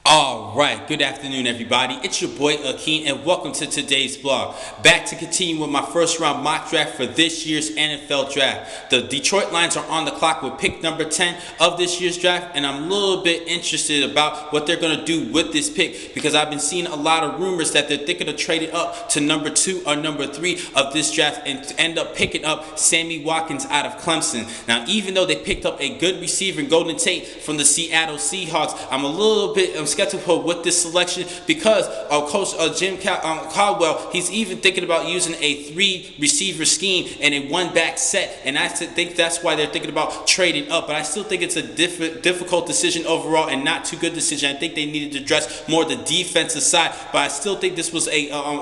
Alright, good afternoon everybody. It's your boy Akeem and welcome to today's vlog. Back to continue with my first round mock draft for this year's NFL draft. The Detroit Lions are on the clock with pick number 10 of this year's draft, and I'm a little bit interested about what they're going to do with this pick because I've been seeing a lot of rumors that they're thinking of trading up to number 2 or number 3 of this draft and end up picking up Sammy Watkins out of Clemson. Now, even though they picked up a good receiver in Golden Tate from the Seattle Seahawks, I'm a little bit skeptical with this selection because Coach Jim Caldwell, he's even thinking about using a 3 receiver scheme and a 1 back set, and I think that's why they're thinking about trading up. But I still think it's a difficult decision overall and not too good decision. I think they needed to address more the defensive side, but I still think this was an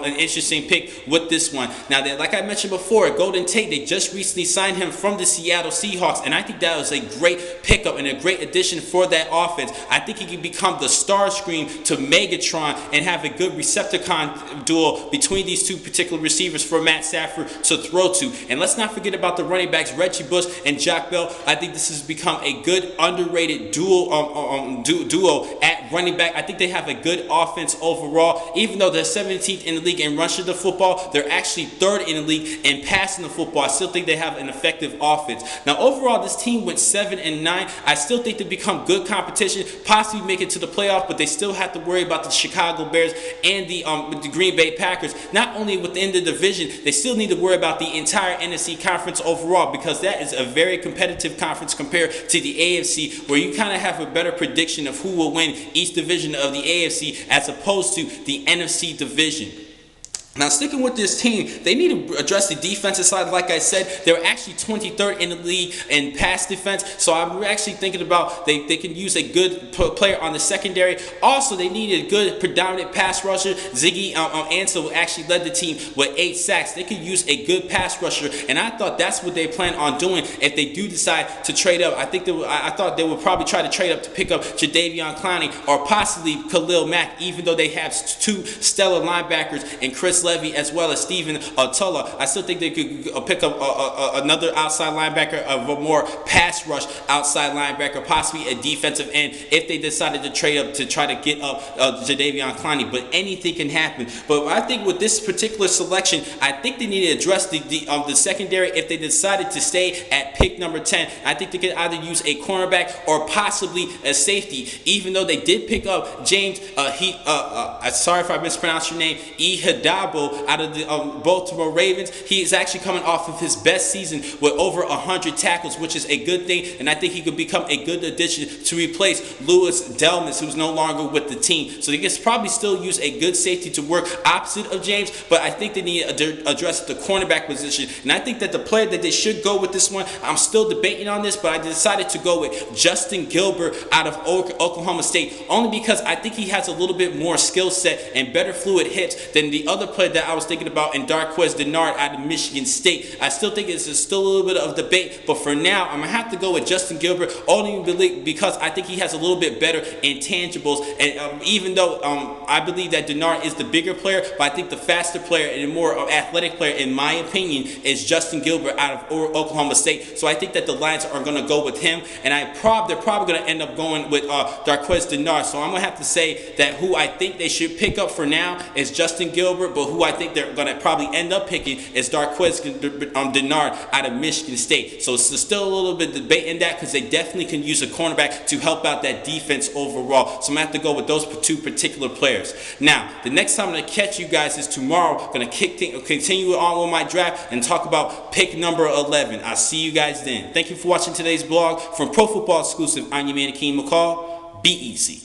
interesting pick with this one. Now, like I mentioned before, Golden Tate, they just recently signed him from the Seattle Seahawks, and I think that was a great pickup and a great addition for that offense. I think he can become the star screen to Megatron and have a good Recepticon duel between these two particular receivers for Matt Stafford to throw to. And let's not forget about the running backs Reggie Bush and Jack Bell. I think this has become a good underrated duo at running back. I think they have a good offense overall. Even though they're 17th in the league in rushing the football, they're actually 3rd in the league in passing the football. I still think they have an effective offense. Now, overall, this team went 7-9. I still think they become good competition, possibly make it to the playoff, but they still have to worry about the Chicago Bears and the Green Bay Packers. Not only within the division, they still need to worry about the entire NFC conference overall, because that is a very competitive conference compared to the AFC, where you kind of have a better prediction of who will win each division of the AFC as opposed to the NFC division. Now, sticking with this team, they need to address the defensive side. Like I said, they're actually 23rd in the league in pass defense. So I'm actually thinking about they can use a good player on the secondary. Also, they need a good predominant pass rusher. Ziggy Ansel actually led the team with 8 sacks. They could use a good pass rusher, and I thought that's what they plan on doing if they do decide to trade up. I thought they would probably try to trade up to pick up Jadeveon Clowney or possibly Khalil Mack, even though they have 2 stellar linebackers and Chris Levy as well as Steven Tulla. I still think they could pick up another outside linebacker, of a more pass rush outside linebacker, possibly a defensive end if they decided to trade up to try to get up Jadeveon Clowney. But anything can happen. But I think with this particular selection, I think they need to address the secondary if they decided to stay at pick number 10. I think they could either use a cornerback or possibly a safety, even though they did pick up James, sorry if I mispronounced your name, Ihedabo out of the Baltimore Ravens. He is actually coming off of his best season with over 100 tackles, which is a good thing, and I think he could become a good addition to replace Louis Delmas, who's no longer with the team. So they can probably still use a good safety to work opposite of James, but I think they need to address the cornerback position. And I think that the player that they should go with this one, I'm still debating on this, but I decided to go with Justin Gilbert out of Oklahoma State, only because I think he has a little bit more skill set and better fluid hips than the other player that I was thinking about in Darqueze Dennard out of Michigan State. I still think it's still a little bit of debate, but for now, I'm going to have to go with Justin Gilbert, only because I think he has a little bit better intangibles. And even though I believe that Dennard is the bigger player, but I think the faster player and the more athletic player, in my opinion, is Justin Gilbert out of Oklahoma State. So I think that the Lions are going to go with him, and they're probably going to end up going with Darqueze Dennard. So I'm going to have to say that who I think they should pick up for now is Justin Gilbert, but who I think they're going to probably end up picking is Darqueze Dennard out of Michigan State. So it's still a little bit of debate in that, because they definitely can use a cornerback to help out that defense overall. So I'm going to have to go with those 2 particular players. Now, the next time I'm going to catch you guys is tomorrow. I'm going to continue on with my draft and talk about pick number 11. I'll see you guys then. Thank you for watching today's vlog. From Pro Football Exclusive, I'm your man, Akeem McCall. Be easy.